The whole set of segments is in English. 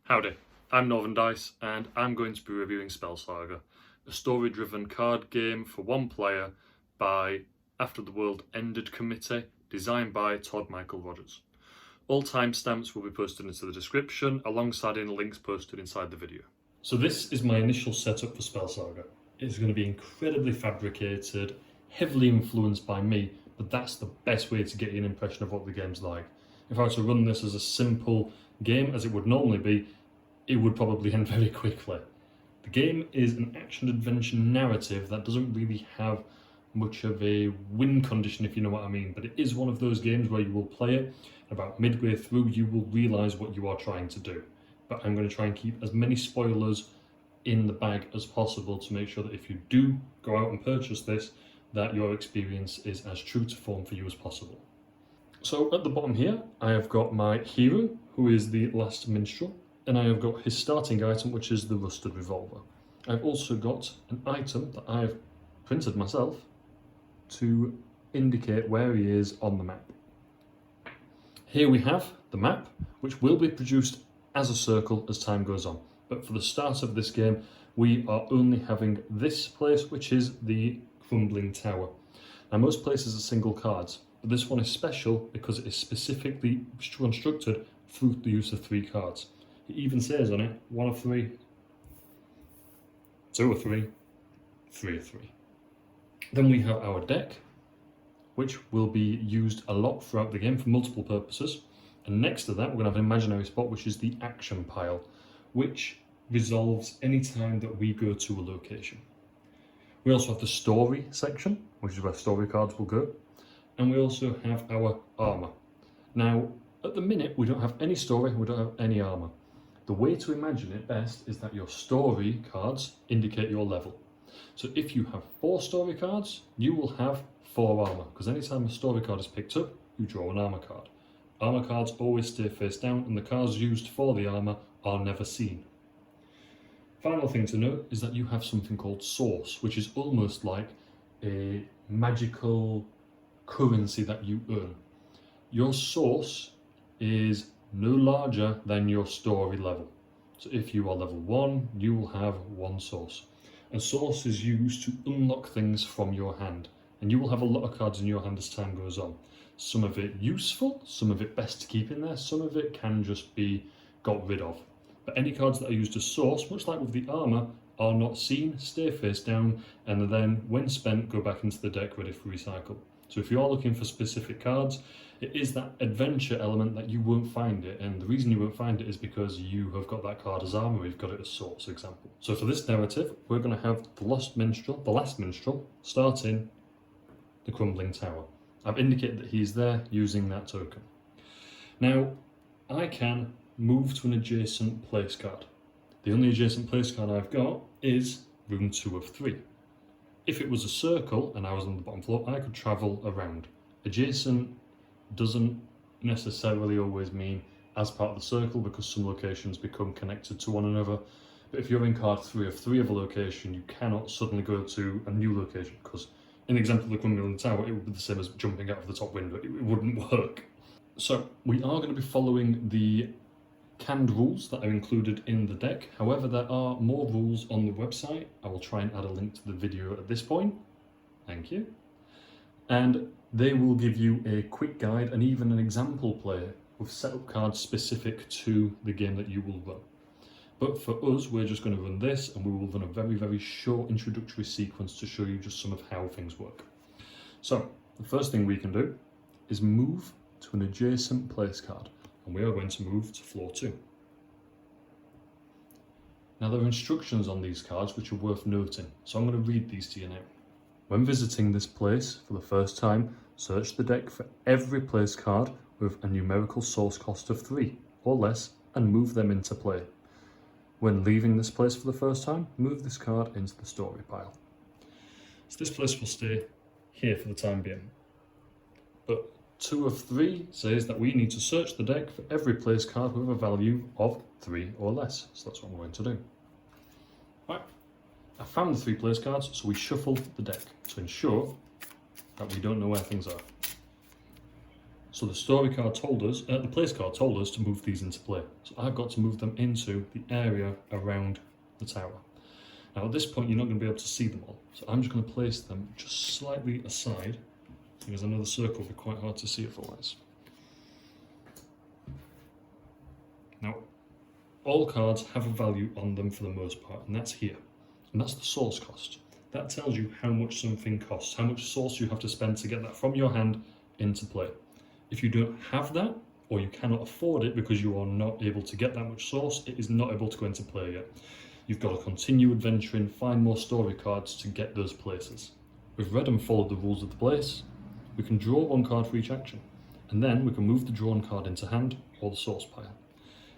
Howdy, I'm Northern Dice and I'm going to be reviewing Spell Saga, a story-driven card game for one player by After the World Ended Committee, designed by Todd Michael Rogers. All timestamps will be posted into the description alongside any links posted inside the video. So this is my initial setup for Spell Saga. It's going to be incredibly fabricated, heavily influenced by me, but that's the best way to get you an impression of what the game's like. If I were to run this as a simple game, as it would normally be, it would probably end very quickly. The game is an action-adventure narrative that doesn't really have much of a win condition, if you know what I mean, but it is one of those games where you will play it, and about midway through you will realise what you are trying to do. But I'm going to try and keep as many spoilers in the bag as possible to make sure that if you do go out and purchase this, that your experience is as true to form for you as possible. So at the bottom here, I have got my hero, who is the Last Minstrel, and I have got his starting item, which is the Rusted Revolver. I've also got an item that I have printed myself to indicate where he is on the map. Here we have the map, which will be produced as a circle as time goes on. But for the start of this game, we are only having this place, which is the Crumbling Tower. Now most places are single cards, but this one is special because it is specifically constructed through the use of 3 cards. It even says on it, 1 of 3, 2 of 3, 3 of 3. Then we have our deck, which will be used a lot throughout the game for multiple purposes. And next to that, we're going to have an imaginary spot, which is the action pile, which resolves any time that we go to a location. We also have the story section, which is where story cards will go. And we also have our armour. Now, at the minute, we don't have any story, we don't have any armour. The way to imagine it best is that your story cards indicate your level. So if you have 4 story cards, you will have 4 armour, because anytime a story card is picked up, you draw an armour card. Armour cards always stay face down, and the cards used for the armour are never seen. Final thing to note is that you have something called source, which is almost like a magical currency that you earn. Your source is no larger than your story level. So if you are level 1, you will have 1 source. And source is used to unlock things from your hand. And you will have a lot of cards in your hand as time goes on. Some of it useful, some of it best to keep in there, some of it can just be got rid of. But any cards that are used as source, much like with the armour, are not seen, stay face down, and then when spent go back into the deck ready for recycle. So if you are looking for specific cards, it is that adventure element that you won't find it, and the reason you won't find it is because you have got that card as armour, or you've got it as source, example. So for this narrative, we're going to have the Last Minstrel, starting the Crumbling Tower. I've indicated that he's there using that token. Now, I can move to an adjacent place card. The only adjacent place card I've got is room 2 of 3. If it was a circle and I was on the bottom floor, I could travel around. Adjacent doesn't necessarily always mean as part of the circle, because some locations become connected to one another. But if you're in card 3 of 3 of a location, you cannot suddenly go to a new location, because in the example of the Crumbling Tower, it would be the same as jumping out of the top window. It wouldn't work. So we are going to be following the canned rules that are included in the deck. However, there are more rules on the website. I will try and add a link to the video at this point. Thank you. And they will give you a quick guide and even an example player with setup cards specific to the game that you will run. But for us, we're just going to run this, and we will run a very, very short introductory sequence to show you just some of how things work. So the first thing we can do is move to an adjacent place card. And we are going to move to floor 2. Now there are instructions on these cards which are worth noting, so I'm going to read these to you now. When visiting this place for the first time, search the deck for every place card with a numerical source cost of 3 or less and move them into play. When leaving this place for the first time, move this card into the story pile. So this place will stay here for the time being. But 2 of 3 says that we need to search the deck for every place card with a value of 3 or less. So that's what I'm going to do. Right, I found the 3 place cards, so we shuffle the deck to ensure that we don't know where things are. So the story card told us, the place card told us to move these into play. So I've got to move them into the area around the tower. Now at this point you're not going to be able to see them all, so I'm just going to place them just slightly aside, because I know the circle will be quite hard to see otherwise. Now, all cards have a value on them for the most part, and that's here. And that's the source cost. That tells you how much something costs, how much source you have to spend to get that from your hand into play. If you don't have that, or you cannot afford it because you are not able to get that much source, it is not able to go into play yet. You've got to continue adventuring, find more story cards to get those places. We've read and followed the rules of the place. We can draw one card for each action, and then we can move the drawn card into hand or the source pile.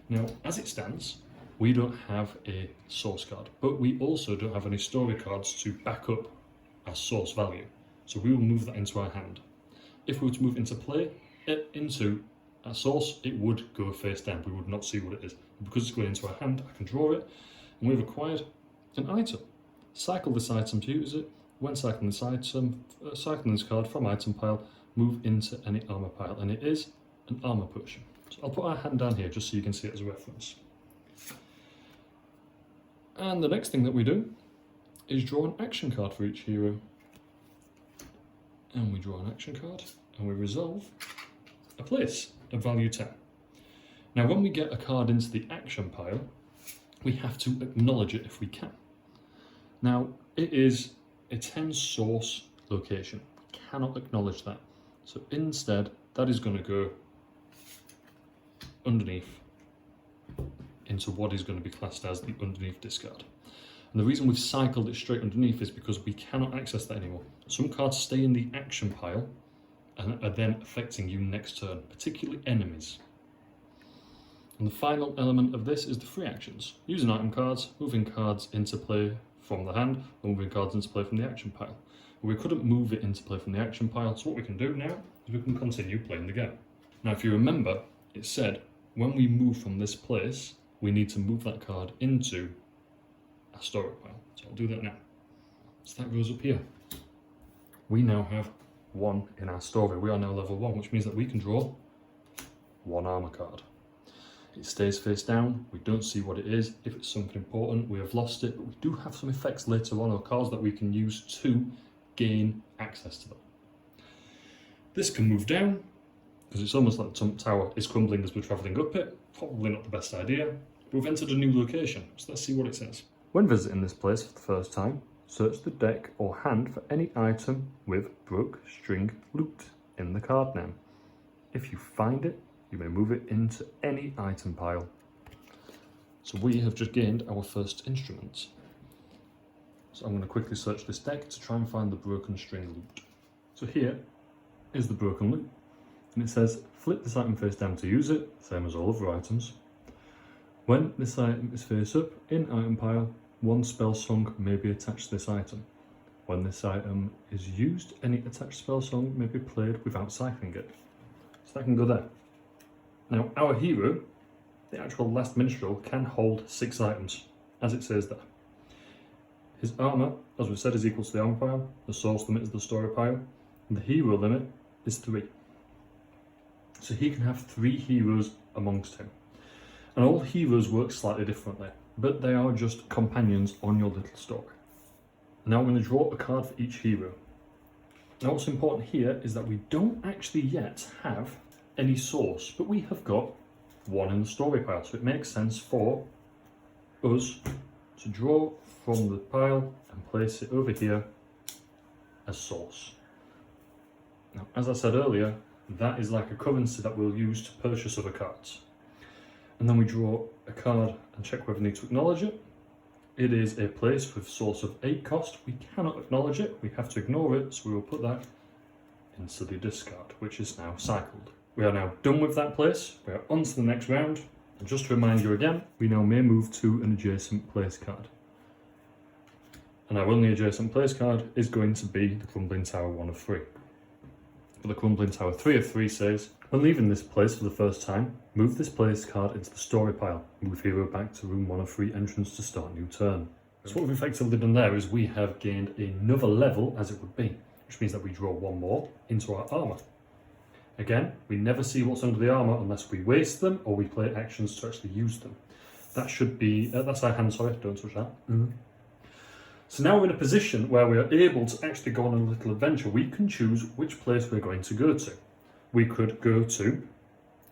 Now, as it stands, we don't have a source card, but we also don't have any story cards to back up our source value. So we will move that into our hand. If we were to move into play, into our source, it would go face down. We would not see what it is. Because it's going into our hand, I can draw it, and we've acquired an item. Cycle this item to use it. When cycling this item, cycling this card from item pile, move into any armor pile, and it is an armor potion. So I'll put our hand down here just so you can see it as a reference. And the next thing that we do is draw an action card for each hero. And we draw an action card, and we resolve a place of value 10. Now when we get a card into the action pile, we have to acknowledge it if we can. Now it is a 10 source location. We cannot acknowledge that. So instead, that is going to go underneath into what is going to be classed as the underneath discard. And the reason we've cycled it straight underneath is because we cannot access that anymore. Some cards stay in the action pile and are then affecting you next turn, particularly enemies. And the final element of this is the free actions. Using item cards, moving cards into play from the hand, or moving cards into play from the action pile. But we couldn't move it into play from the action pile, so what we can do now is we can continue playing the game. Now if you remember, it said when we move from this place, we need to move that card into a story pile. So I'll do that now. So that goes up here. We now have 1 in our story. We are now level 1, which means that we can draw 1 armor card. It stays face down. We don't see what it is. If it's something important, we have lost it, but we do have some effects later on, or cards that we can use to gain access to them. This can move down, because it's almost like the tower is crumbling as we're travelling up it. Probably not the best idea. We've entered a new location, so let's see what it says. When visiting this place for the first time, search the deck or hand for any item with brook, string, loot in the card name. If you find it, you may move it into any item pile. So we have just gained our first instrument. So I'm going to quickly search this deck to try and find the broken string loot. So here is the broken loot. And it says, flip this item face down to use it, same as all other items. When this item is face up, in item pile, 1 spell song may be attached to this item. When this item is used, any attached spell song may be played without cycling it. So that can go there. Now our hero, the actual last minstrel, can hold 6 items, as it says there. His armour, as we've said, is equal to the armour pile, the source limit is the story pile, and the hero limit is 3. So he can have 3 heroes amongst him. And all heroes work slightly differently, but they are just companions on your little story. Now I'm going to draw a card for each hero. Now what's important here is that we don't actually yet have any source, but we have got 1 in the story pile, so it makes sense for us to draw from the pile and place it over here as source. Now, as I said earlier, that is like a currency that we'll use to purchase other cards. And then we draw a card and check whether we need to acknowledge it. It is a place with source of 8 cost. We cannot acknowledge it, we have to ignore it, so we will put that into the discard, which is now cycled. We are now done with that place, we are on to the next round, and just to remind you again, we now may move to an adjacent place card. And our only adjacent place card is going to be the Crumbling Tower 1 of 3. But the Crumbling Tower 3 of 3 says, when leaving this place for the first time, move this place card into the story pile. Move hero back to room 1 of 3 entrance to start new turn. So what we've effectively done there is we have gained another level as it would be, which means that we draw 1 more into our armour. Again, we never see what's under the armour unless we waste them or we play actions to actually use them. That should be, that's our hand, sorry, don't touch that. So now we're in a position where we are able to actually go on a little adventure. We can choose which place we're going to go to. We could go to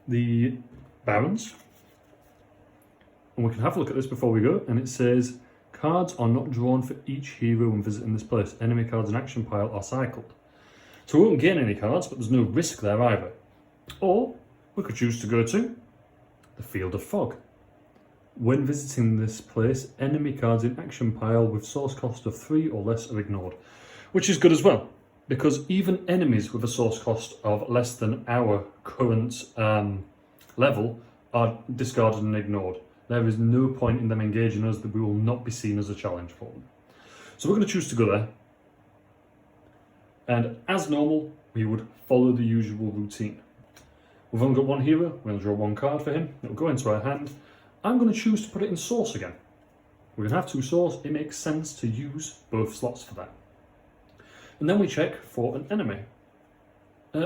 the Barrens, and we can have a look at this before we go, and it says, cards are not drawn for each hero when visiting this place. Enemy cards in action pile are cycled. So we won't gain any cards, but there's no risk there either. Or we could choose to go to the Field of Fog. When visiting this place, enemy cards in action pile with source cost of 3 or less are ignored. Which is good as well, because even enemies with a source cost of less than our current level are discarded and ignored. There is no point in them engaging us that we will not be seen as a challenge for them. So we're going to choose to go there. And as normal, we would follow the usual routine. We've only got one hero, we're going to draw one card for him, it'll go into our hand. I'm going to choose to put it in source again. We're going to have 2 source, it makes sense to use both slots for that. And then we check for an enemy,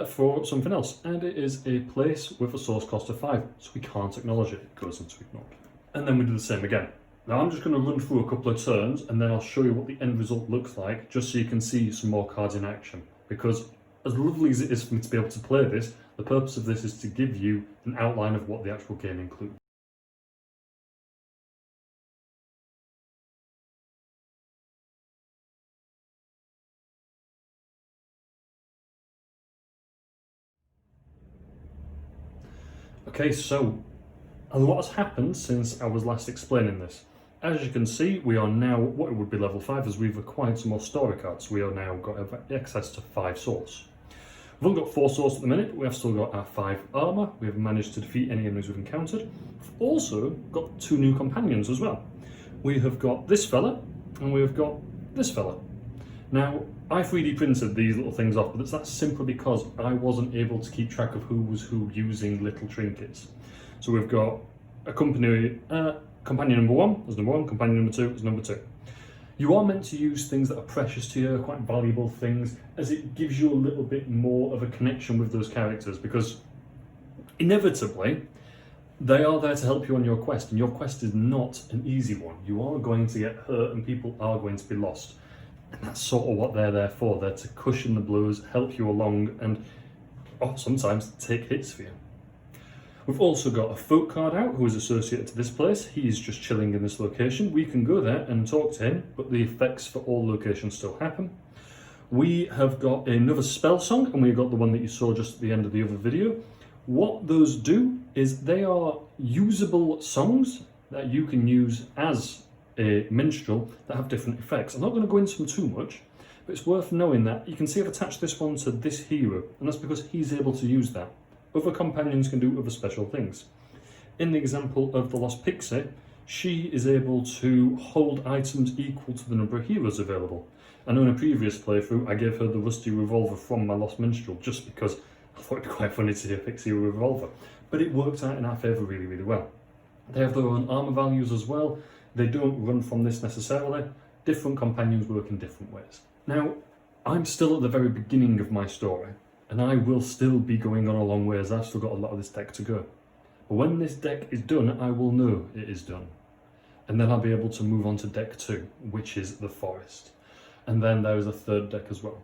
for something else, and it is a place with a source cost of 5, so we can't acknowledge it, it goes into ignored. And then we do the same again. Now I'm just going to run through a couple of turns and then I'll show you what the end result looks like, just so you can see some more cards in action. Because as lovely as it is for me to be able to play this, the purpose of this is to give you an outline of what the actual game includes. Okay, so a lot has happened since I was last explaining this. As you can see, we are now what it would be level 5 as we've acquired some more story cards. We are now got access to 5 source. We've only got 4 source at the minute. We have still got our 5 armour. We have managed to defeat any enemies we've encountered. We've also got 2 new companions as well. We have got this fella and we have got this fella. Now, I 3D printed these little things off, but that's simply because I wasn't able to keep track of who was who using little trinkets. So we've got a companion number 1 as number 1, companion number 2 as number 2. You are meant to use things that are precious to you, quite valuable things, as it gives you a little bit more of a connection with those characters, because inevitably they are there to help you on your quest, and your quest is not an easy one. You are going to get hurt and people are going to be lost. And that's sort of what they're there for. They're to cushion the blows, help you along, and sometimes take hits for you. We've also got a folk card out who is associated to this place. He is just chilling in this location. We can go there and talk to him, but the effects for all locations still happen. We have got another spell song, and we've got the one that you saw just at the end of the other video. What those do is they are usable songs that you can use as a minstrel that have different effects. I'm not going to go into them too much, but it's worth knowing that you can see I've attached this one to this hero, and that's because he's able to use that. Other companions can do other special things. In the example of the Lost Pixie, she is able to hold items equal to the number of heroes available. I know in a previous playthrough I gave her the rusty revolver from my Lost Minstrel just because I thought it'd be quite funny to see a pixie with a revolver. But it worked out in our favour really, really well. They have their own armour values as well. They don't run from this necessarily. Different companions work in different ways. Now, I'm still at the very beginning of my story, and I will still be going on a long way as I've still got a lot of this deck to go. But when this deck is done, I will know it is done. And then I'll be able to move on to deck 2, which is the Forest. And then there is a third deck as well.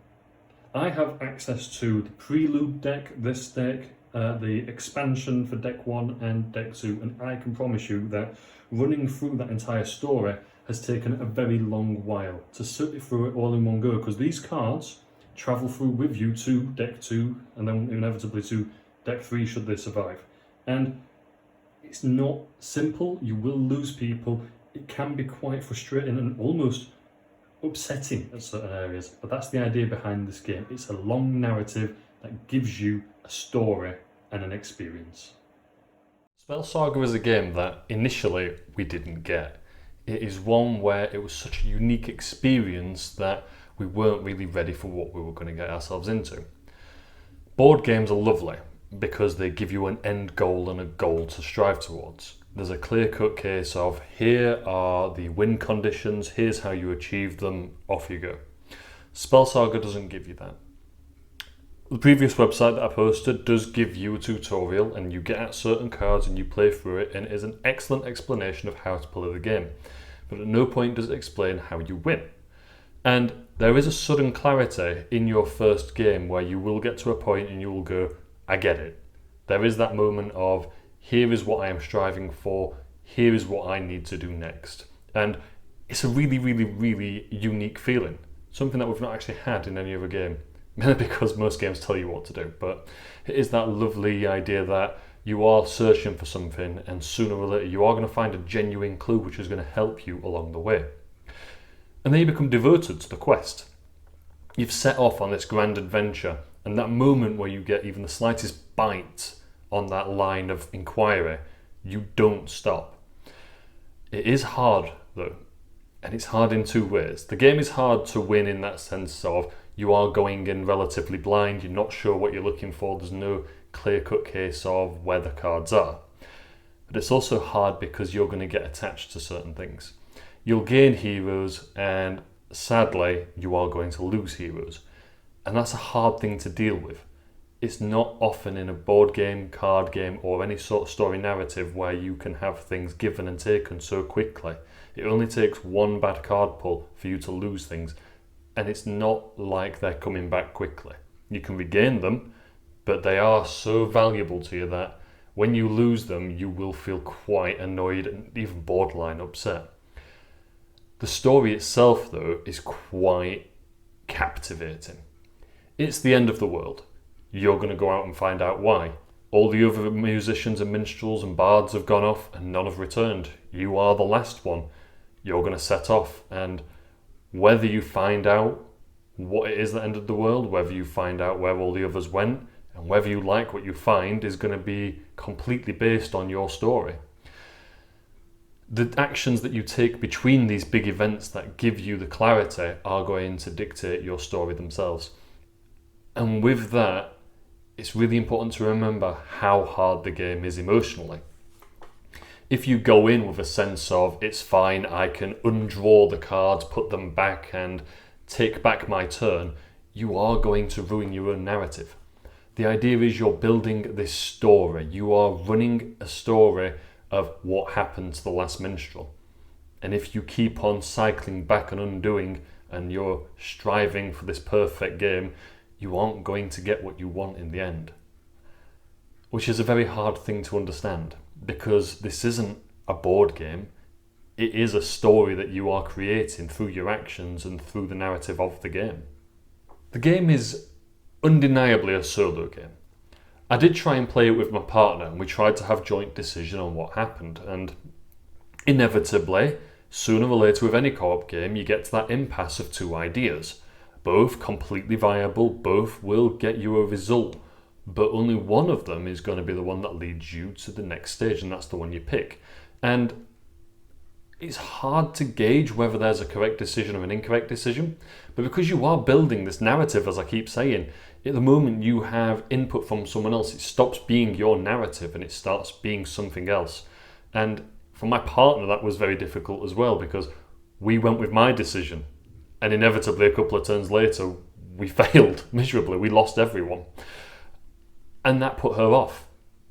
I have access to the Prelude deck, this deck, the expansion for deck 1 and deck 2, and I can promise you that running through that entire story has taken a very long while to sit through it all in one go, because these cards travel through with you to deck 2 and then inevitably to deck 3 should they survive. And it's not simple, you will lose people, it can be quite frustrating and almost upsetting at certain areas, but that's the idea behind this game. It's a long narrative that gives you a story and an experience. Spell Saga is a game that initially we didn't get. It is one where it was such a unique experience that we weren't really ready for what we were going to get ourselves into. Board games are lovely because they give you an end goal and a goal to strive towards. There's a clear-cut case of here are the win conditions, here's how you achieve them, off you go. Spell Saga doesn't give you that. The previous website that I posted does give you a tutorial, and you get at certain cards and you play through it, and it is an excellent explanation of how to play the game. But at no point does it explain how you win. And there is a sudden clarity in your first game where you will get to a point and you will go, I get it. There is that moment of, here is what I am striving for, here is what I need to do next. And it's a really, really, really unique feeling. Something that we've not actually had in any other game. Mainly because most games tell you what to do. But it is that lovely idea that you are searching for something, and sooner or later you are going to find a genuine clue which is going to help you along the way. And then you become devoted to the quest. You've set off on this grand adventure, and that moment where you get even the slightest bite on that line of inquiry, you don't stop. It is hard though, and it's hard in two ways. The game is hard to win in that sense of you are going in relatively blind, you're not sure what you're looking for, there's no clear-cut case of where the cards are. But it's also hard because you're going to get attached to certain things. You'll gain heroes, and sadly, you are going to lose heroes. And that's a hard thing to deal with. It's not often in a board game, card game, or any sort of story narrative where you can have things given and taken so quickly. It only takes one bad card pull for you to lose things, and it's not like they're coming back quickly. You can regain them, but they are so valuable to you that when you lose them, you will feel quite annoyed and even borderline upset. The story itself, though, is quite captivating. It's the end of the world. You're going to go out and find out why. All the other musicians and minstrels and bards have gone off and none have returned. You are the last one. You're going to set off, and whether you find out what it is that ended the world, whether you find out where all the others went, and whether you like what you find is going to be completely based on your story. The actions that you take between these big events that give you the clarity are going to dictate your story themselves. And with that, it's really important to remember how hard the game is emotionally. If you go in with a sense of, it's fine, I can undraw the cards, put them back and take back my turn, you are going to ruin your own narrative. The idea is you're building this story. You are running a story of what happened to the last minstrel. And if you keep on cycling back and undoing and you're striving for this perfect game, you aren't going to get what you want in the end. Which is a very hard thing to understand, because this isn't a board game. It is a story that you are creating through your actions and through the narrative of the game. The game is undeniably a solo game. I did try and play it with my partner, and we tried to have joint decision on what happened, and inevitably, sooner or later with any co-op game, you get to that impasse of two ideas. Both completely viable, both will get you a result, but only one of them is going to be the one that leads you to the next stage, and that's the one you pick. And it's hard to gauge whether there's a correct decision or an incorrect decision, but because you are building this narrative, as I keep saying, at the moment you have input from someone else, it stops being your narrative and it starts being something else. And for my partner, that was very difficult as well, because we went with my decision, and inevitably a couple of turns later, we failed miserably. We lost everyone. And that put her off,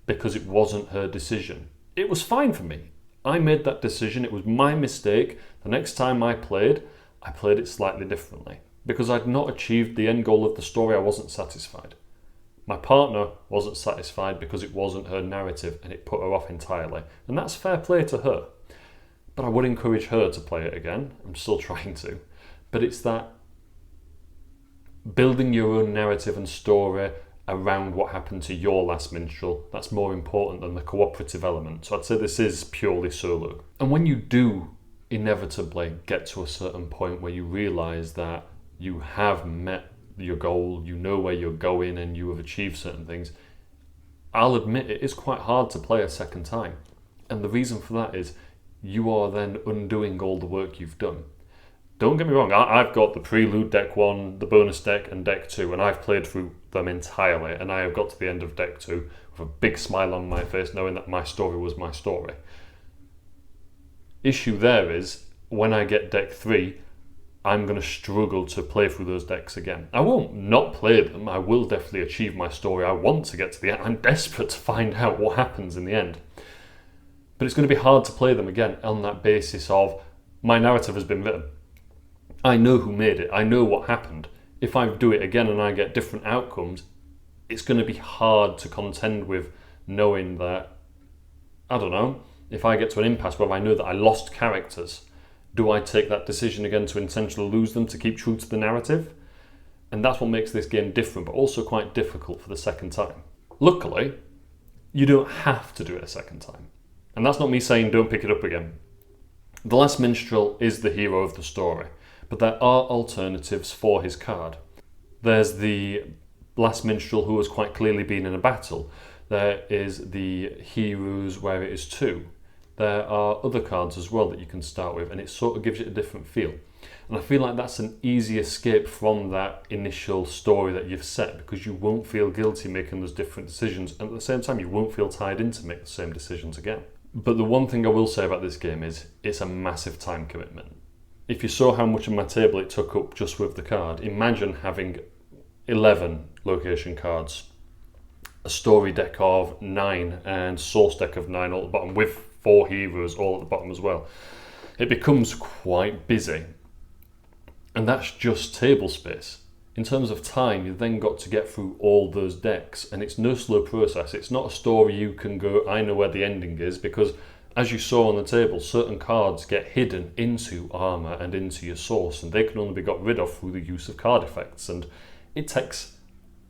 because it wasn't her decision. It was fine for me. I made that decision. It was my mistake. The next time I played it slightly differently. Because I'd not achieved the end goal of the story, I wasn't satisfied. My partner wasn't satisfied because it wasn't her narrative and it put her off entirely. And that's fair play to her. But I would encourage her to play it again. I'm still trying to. But it's that building your own narrative and story around what happened to your last minstrel, that's more important than the cooperative element. So I'd say this is purely solo. And when you do inevitably get to a certain point where you realise that you have met your goal, you know where you're going and you have achieved certain things, I'll admit it is quite hard to play a second time. And the reason for that is you are then undoing all the work you've done. Don't get me wrong, I've got the prelude deck 1, the bonus deck and deck 2, and I've played through them entirely, and I have got to the end of deck 2 with a big smile on my face knowing that my story was my story. Issue there is, when I get deck 3, I'm going to struggle to play through those decks again. I won't not play them. I will definitely achieve my story. I want to get to the end. I'm desperate to find out what happens in the end. But it's going to be hard to play them again on that basis of my narrative has been written. I know who made it. I know what happened. If I do it again and I get different outcomes, it's going to be hard to contend with knowing that, I don't know, if I get to an impasse where I know that I lost characters, do I take that decision again to intentionally lose them to keep true to the narrative? And that's what makes this game different, but also quite difficult for the second time. Luckily, you don't have to do it a second time. And that's not me saying don't pick it up again. The Last Minstrel is the hero of the story, but there are alternatives for his card. There's the Last Minstrel who has quite clearly been in a battle. There is the Heroes where it is 2. There are other cards as well that you can start with, and it sort of gives it a different feel. And I feel like that's an easy escape from that initial story that you've set, because you won't feel guilty making those different decisions, and at the same time you won't feel tied in to make the same decisions again. But the one thing I will say about this game is it's a massive time commitment. If you saw how much of my table it took up just with the card, imagine having 11 location cards, a story deck of 9 and source deck of 9 all at the bottom, with 4 heroes all at the bottom as well. It becomes quite busy. And that's just table space. In terms of time, you've then got to get through all those decks, and it's no slow process. It's not a story you can go, I know where the ending is, because as you saw on the table, certain cards get hidden into armour and into your source, and they can only be got rid of through the use of card effects, and it takes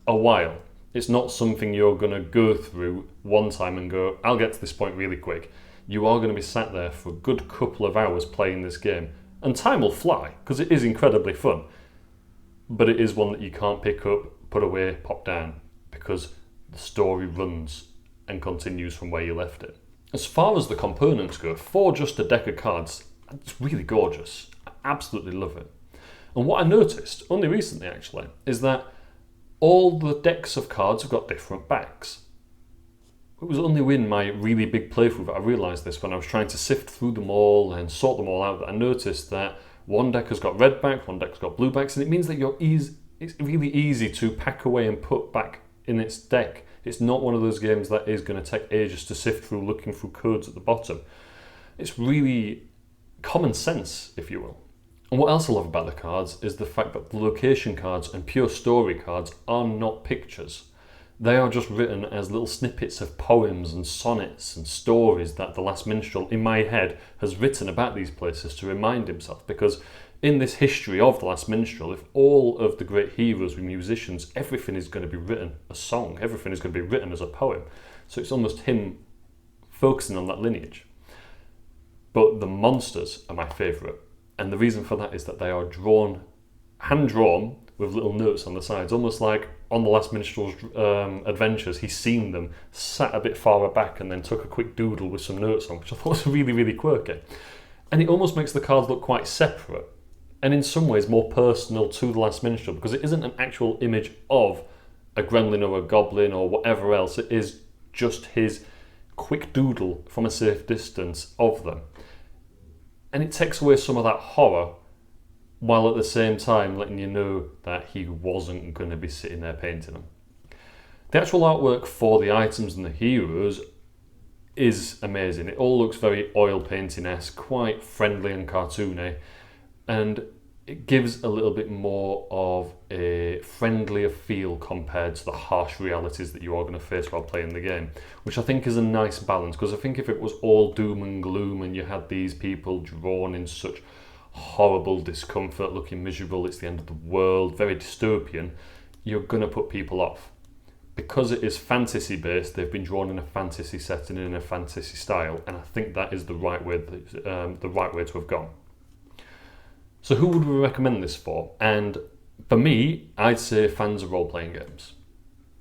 a while. It's not something you're going to go through one time and go, I'll get to this point really quick. You are going to be sat there for a good couple of hours playing this game, and time will fly, because it is incredibly fun. But it is one that you can't pick up, put away, pop down, because the story runs and continues from where you left it. As far as the components go, for just a deck of cards, it's really gorgeous. I absolutely love it. And what I noticed, only recently actually, is that all the decks of cards have got different backs. It was only in my really big playthrough that I realised this, when I was trying to sift through them all and sort them all out, that I noticed that one deck has got red backs, one deck's got blue backs, and it means that it's really easy to pack away and put back in its deck. It's not one of those games that is going to take ages to sift through looking through codes at the bottom. It's really common sense, if you will. And what else I love about the cards is the fact that the location cards and pure story cards are not pictures. They are just written as little snippets of poems and sonnets and stories that the Last Minstrel, in my head, has written about these places to remind himself. Because in this history of the Last Minstrel, if all of the great heroes were musicians, everything is going to be written a song. Everything is going to be written as a poem. So it's almost him focusing on that lineage. But the monsters are my favourite. And the reason for that is that they are hand-drawn, with little notes on the sides, almost like on the Last Minstrel's adventures, he's seen them, sat a bit farther back and then took a quick doodle with some notes on, which I thought was really, really quirky. And it almost makes the cards look quite separate, and in some ways more personal to the Last Minstrel, because it isn't an actual image of a gremlin or a goblin or whatever else. It is just his quick doodle from a safe distance of them. And it takes away some of that horror, while at the same time letting you know that he wasn't going to be sitting there painting them. The actual artwork for the items and the heroes is amazing. It all looks very oil painting-esque, quite friendly and cartoony, and it gives a little bit more of a friendlier feel compared to the harsh realities that you are going to face while playing the game, which I think is a nice balance, because I think if it was all doom and gloom and you had these people drawn in such horrible discomfort, looking miserable, it's the end of the world, very dystopian, you're going to put people off. Because it is fantasy based, they've been drawn in a fantasy setting in a fantasy style, and I think that is the right way to have gone. So who would we recommend this for? And for me, I'd say fans of role-playing games.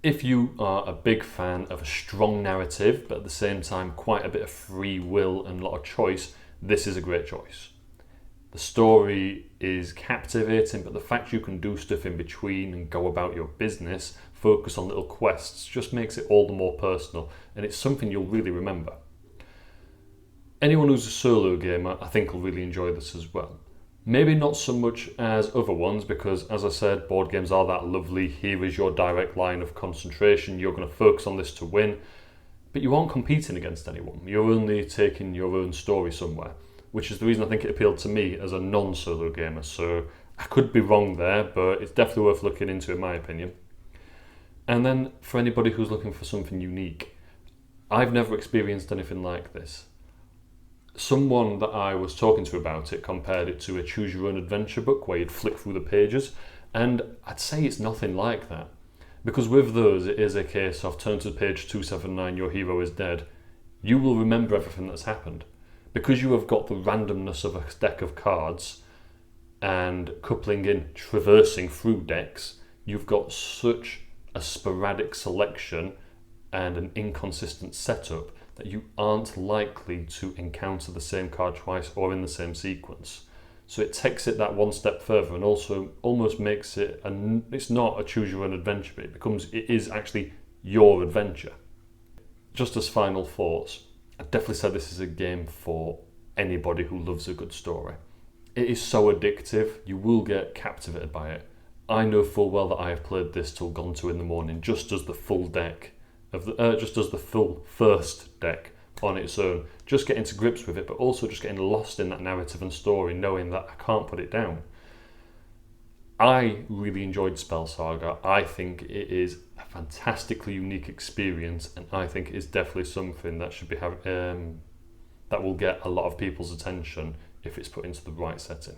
If you are a big fan of a strong narrative, but at the same time quite a bit of free will and a lot of choice, this is a great choice. The story is captivating, but the fact you can do stuff in between and go about your business, focus on little quests, just makes it all the more personal, and it's something you'll really remember. Anyone who's a solo gamer, I think, will really enjoy this as well. Maybe not so much as other ones, because as I said, board games are that lovely. Here is your direct line of concentration. You're going to focus on this to win. But you aren't competing against anyone. You're only taking your own story somewhere, which is the reason I think it appealed to me as a non-solo gamer. So I could be wrong there, but it's definitely worth looking into in my opinion. And then for anybody who's looking for something unique, I've never experienced anything like this. Someone that I was talking to about it compared it to a choose your own adventure book where you'd flick through the pages, and I'd say it's nothing like that. Because with those, it is a case of turn to page 279, your hero is dead. You will remember everything that's happened. Because you have got the randomness of a deck of cards and coupling in traversing through decks, you've got such a sporadic selection and an inconsistent setup that you aren't likely to encounter the same card twice or in the same sequence. So it takes it that one step further and also almost makes it, it's not a choose your own adventure, but it is actually your adventure. Just as final thoughts, I'd definitely say this is a game for anybody who loves a good story. It is so addictive, you will get captivated by it. I know full well that I have played this till gone to in the morning, just as the full deck just as the full first deck on its own, just getting to grips with it, but also just getting lost in that narrative and story, knowing that I can't put it down. I really enjoyed Spell Saga. I think it is a fantastically unique experience, and I think it is definitely something that should be that will get a lot of people's attention if it's put into the right setting.